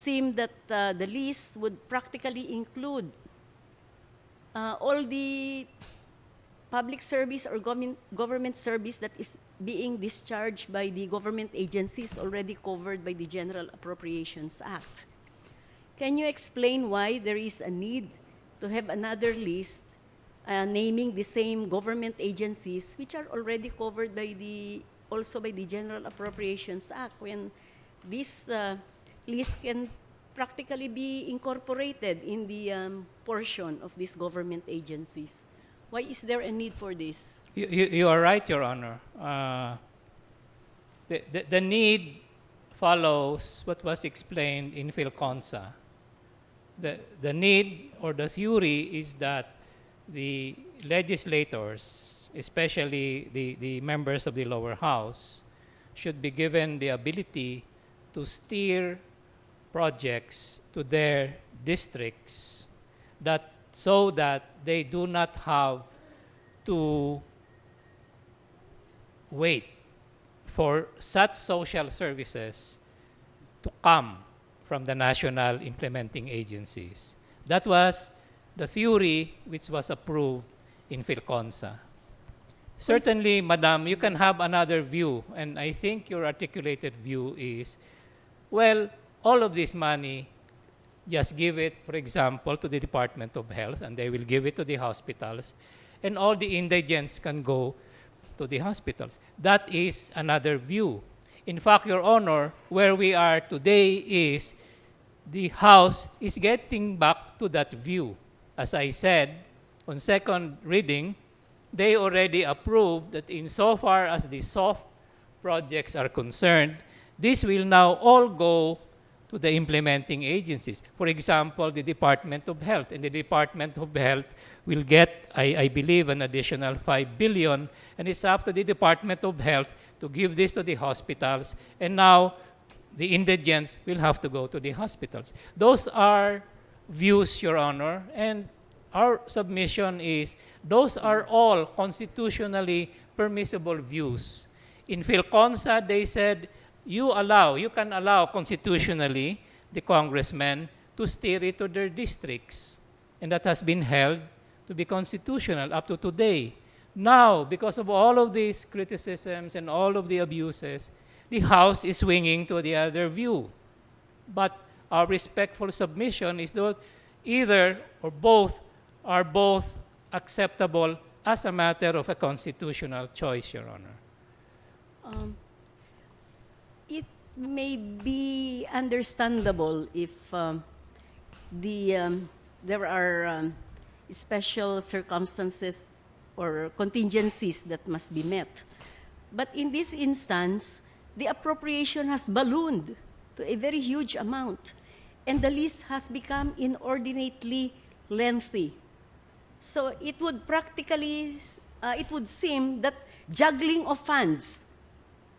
seem that the list would practically include all the public service or government service that is being discharged by the government agencies already covered by the General Appropriations Act. Can you explain why there is a need to have another list naming the same government agencies which are already covered by also by the General Appropriations Act, when this list can practically be incorporated in the portion of these government agencies? Why is there a need for this? You are right, Your Honor. The need follows what was explained in PhilConsa. The need or the theory is that the legislators, especially the members of the lower house, should be given the ability to steer projects to their districts so that they do not have to wait for such social services to come from the national implementing agencies. That was the theory which was approved in PhilConsa. Certainly, Madam, you can have another view, and I think your articulated view is, well, all of this money, just give it, for example, to the Department of Health, and they will give it to the hospitals, and all the indigents can go to the hospitals. That is another view. In fact, Your Honor, where we are today is the House is getting back to that view. As I said, on second reading, they already approved that insofar as the soft projects are concerned, this will now all go to the implementing agencies. For example, the Department of Health. And the Department of Health will get, I believe, an additional 5 billion. And it's up to the Department of Health to give this to the hospitals. And now, the indigents will have to go to the hospitals. Those are views, Your Honor. And our submission is, those are all constitutionally permissible views. In PhilConsa, they said, you can allow constitutionally the congressmen to steer it to their districts. And that has been held to be constitutional up to today. Now, because of all of these criticisms and all of the abuses, the House is swinging to the other view. But our respectful submission is that either or both are both acceptable as a matter of a constitutional choice, Your Honor. It may be understandable if there are special circumstances or contingencies that must be met. But in this instance, the appropriation has ballooned to a very huge amount, and the list has become inordinately lengthy. So it would it would seem that juggling of funds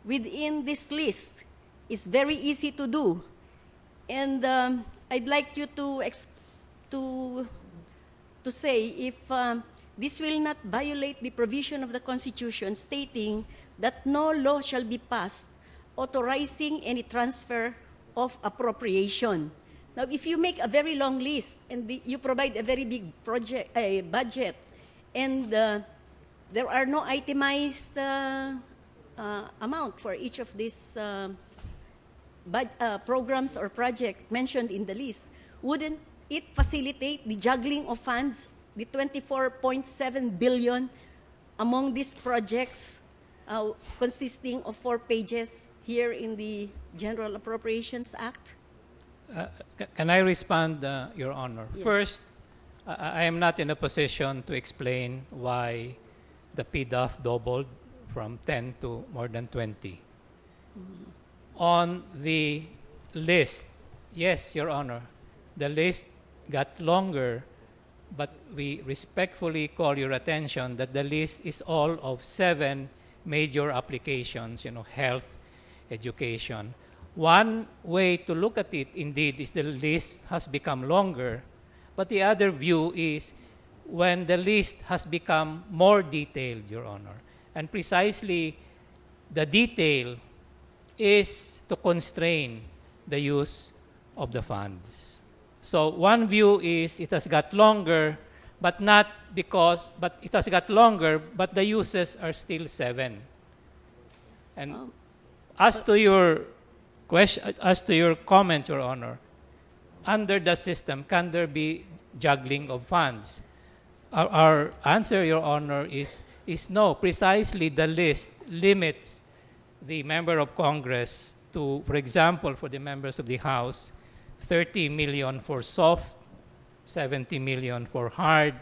within this list is very easy to do. And I'd like you to say if this will not violate the provision of the Constitution stating that no law shall be passed authorizing any transfer of appropriation. Now, if you make a very long list and you provide a very big budget, and there are no itemized amount for each of these programs or projects mentioned in the list, wouldn't it facilitate the juggling of funds, the 24.7 billion among these projects consisting of 4 pages here in the General Appropriations Act? Can I respond, Your Honor? Yes. First, I am not in a position to explain why the PDAF doubled from 10 to more than 20. On the list, yes, Your Honor, the list got longer, but we respectfully call your attention that the list is all of 7 major applications, health, education. One way to look at it, indeed, is the list has become longer, but the other view is when the list has become more detailed, Your Honor. And precisely the detail is to constrain the use of the funds. So one view is it has got longer, but it has got longer, but the uses are still 7. And as to your question, as to your comment, Your Honor, under the system, can there be juggling of funds? Our answer, Your Honor, is no. Precisely the list limits the member of Congress to, for example, for the members of the House, 30 million for soft, 70 million for hard.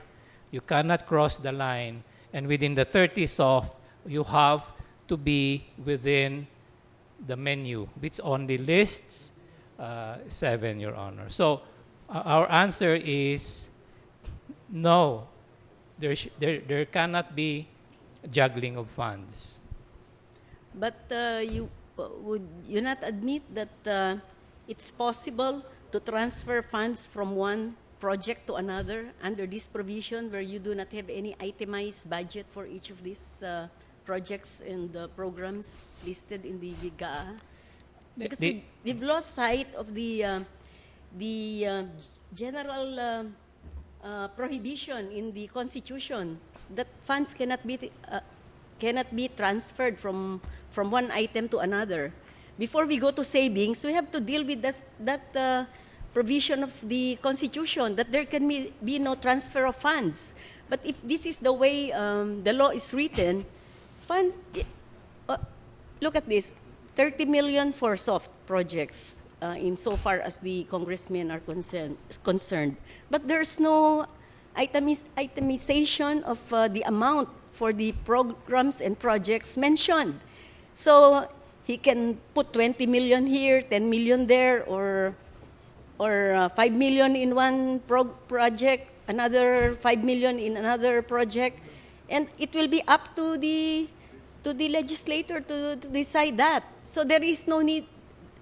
You cannot cross the line. And within the 30 soft, you have to be within the menu, which only lists 7, Your Honor. So our answer is no. There cannot be juggling of funds. But would you not admit that it's possible to transfer funds from one project to another under this provision where you do not have any itemized budget for each of these projects and programs listed in the GAA? Because we've lost sight of the general prohibition in the Constitution that funds cannot be transferred from one item to another. Before we go to savings, we have to deal with that provision of the Constitution that there can be no transfer of funds. But if this is the way the law is written, look at this, 30 million for soft projects insofar as the congressmen are concerned. But there's no itemization of the amount for the programs and projects mentioned. So he can put 20 million here, 10 million there, or 5 million in one project, another 5 million in another project, and it will be up to the legislator to decide that. So there is no need.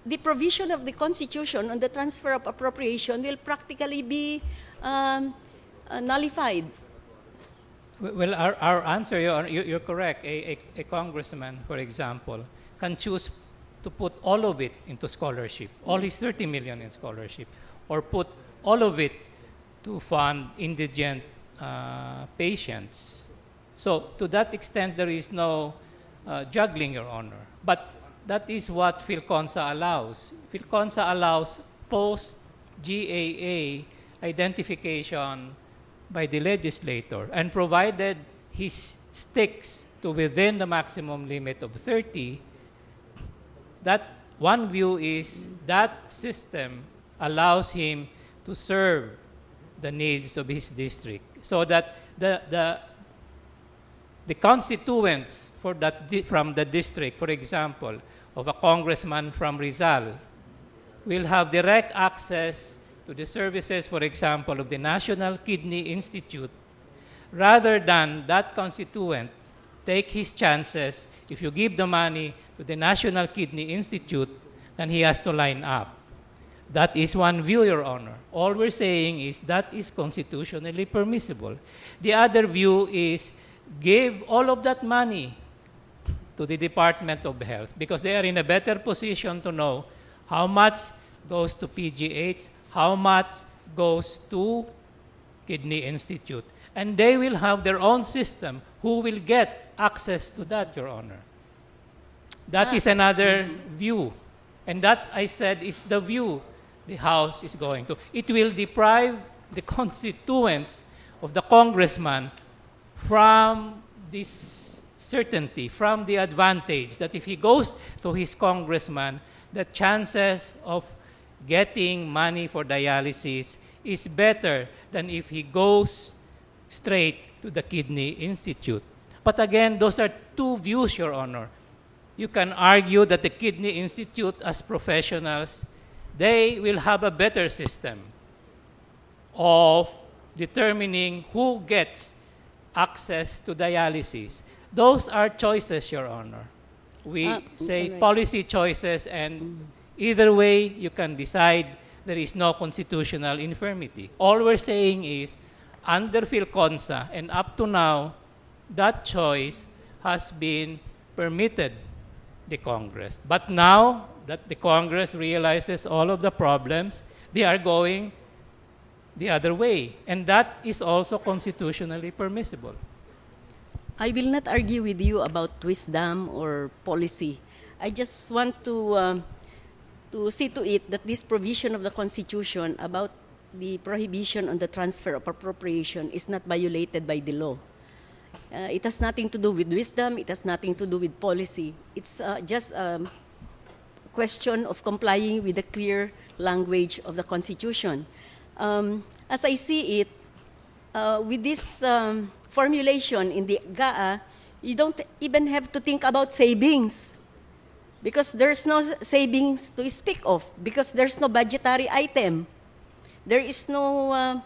The provision of the Constitution on the transfer of appropriation will practically be nullified. Well, our answer, you're correct. A congressman, for example, can choose to put all of it into scholarship, all his 30 million in scholarship, or put all of it to fund indigent patients. So to that extent, there is no juggling, Your Honor. But that is what PhilConsa allows. PhilConsa allows post-GAA identification by the legislator, and provided he sticks to within the maximum limit of 30, that one view is that system allows him to serve the needs of his district, so that the constituents from the district, for example, of a congressman from Rizal, will have direct access to the services, for example, of the National Kidney Institute, rather than that constituent take his chances. If you give the money to the National Kidney Institute, then he has to line up. That is one view, Your Honor. All we're saying is that is constitutionally permissible. The other view is give all of that money to the Department of Health, because they are in a better position to know how much goes to PGH, how much goes to Kidney Institute. And they will have their own system who will get access to that, Your Honor. That is another view. And that, I said, is the view the House is going to. It will deprive the constituents of the congressman from this certainty, from the advantage that if he goes to his congressman, the chances of getting money for dialysis is better than if he goes straight to the Kidney Institute. But again, those are two views, Your Honor. You can argue that the Kidney Institute, as professionals, they will have a better system of determining who gets access to dialysis. Those are choices, Your Honor. We say right. Policy choices, and either way, you can decide there is no constitutional infirmity. All we're saying is, under PhilConsa, and up to now, that choice has been permitted the Congress. But now, that the Congress realizes all of the problems, they are going the other way. And that is also constitutionally permissible. I will not argue with you about wisdom or policy. I just want to see to it that this provision of the Constitution about the prohibition on the transfer of appropriation is not violated by the law. It has nothing to do with wisdom. It has nothing to do with policy. It's just a question of complying with the clear language of the Constitution. As I see it, with this formulation in the GAA, you don't even have to think about savings because there's no savings to speak of because there's no budgetary item. There's no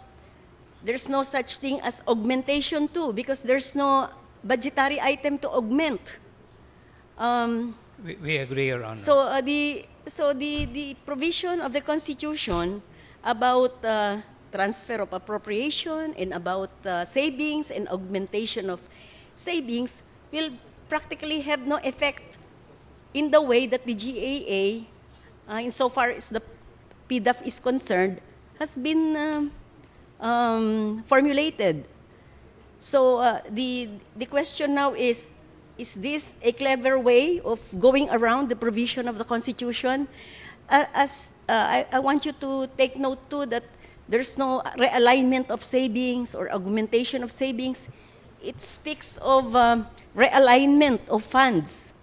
such thing as augmentation too because there's no budgetary item to augment. We agree, Your Honor. So the provision of the Constitution about transfer of appropriation and about savings and augmentation of savings will practically have no effect in the way that the GAA, insofar as the PDAF is concerned, has been formulated. So the question now is this a clever way of going around the provision of the Constitution? I want you to take note too that there's no realignment of savings or augmentation of savings. It speaks of realignment of funds.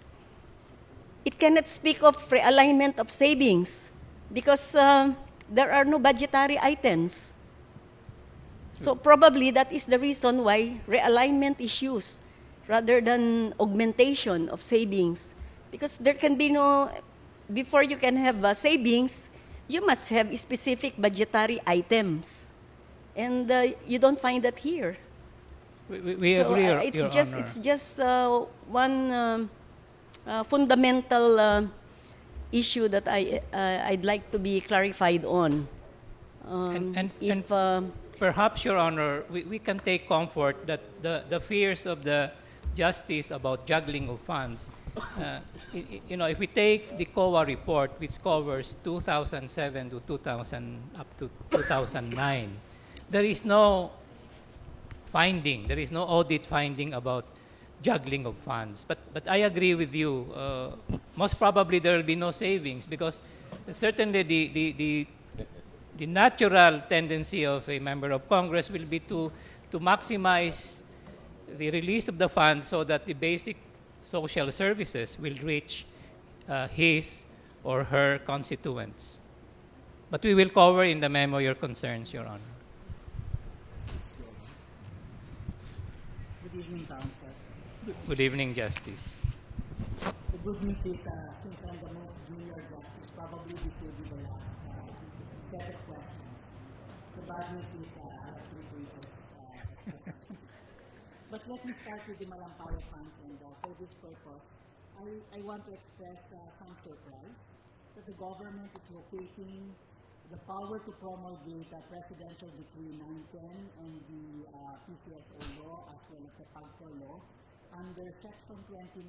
It cannot speak of realignment of savings because there are no budgetary items. So probably that is the reason why realignment is used rather than augmentation of savings. Because there can be no, before you can have savings, you must have specific budgetary items. And you don't find that here. We So agree, it's just one fundamental issue that I'd like to be clarified on. Perhaps, Your Honor, we can take comfort that the fears of the justice about juggling of funds, if we take the COA report, which covers 2007 to 2000 up to 2009, there is no finding, there is no audit finding about juggling of funds. But I agree with you. Most probably there will be no savings because certainly the natural tendency of a member of Congress will be to maximize the release of the fund so that the basic social services will reach his or her constituents. But we will cover in the memo your concerns, Your Honor. Good evening, Counsel. Good evening, Justice. The good news is, since I'm the most junior justice, probably this will be the last set of questions. The bad news is, I have 3 pages. But let me start with the Malampaya funds, and for this purpose, I want to express some surprise that the government is locating the power to promulgate a presidential decree 910 and the PCSO law as well as the PAGCOR law under section 29,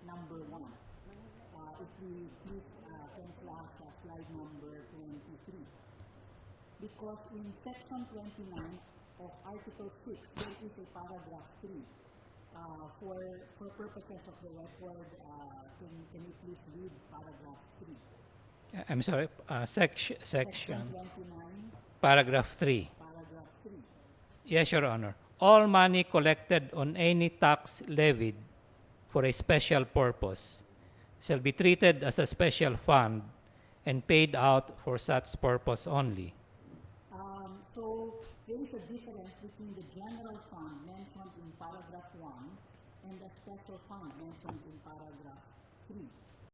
number 1. If we please can flash slide number 23. Because in section 29 of Article 6, there is a paragraph 3. For purposes of the record, can you please read paragraph 3? I'm sorry, section, 29, paragraph 3. paragraph 3. Yes, Your Honor. All money collected on any tax levied for a special purpose shall be treated as a special fund and paid out for such purpose only. So there is a difference between the general fund mentioned in paragraph 1 and the special fund mentioned in paragraph 3.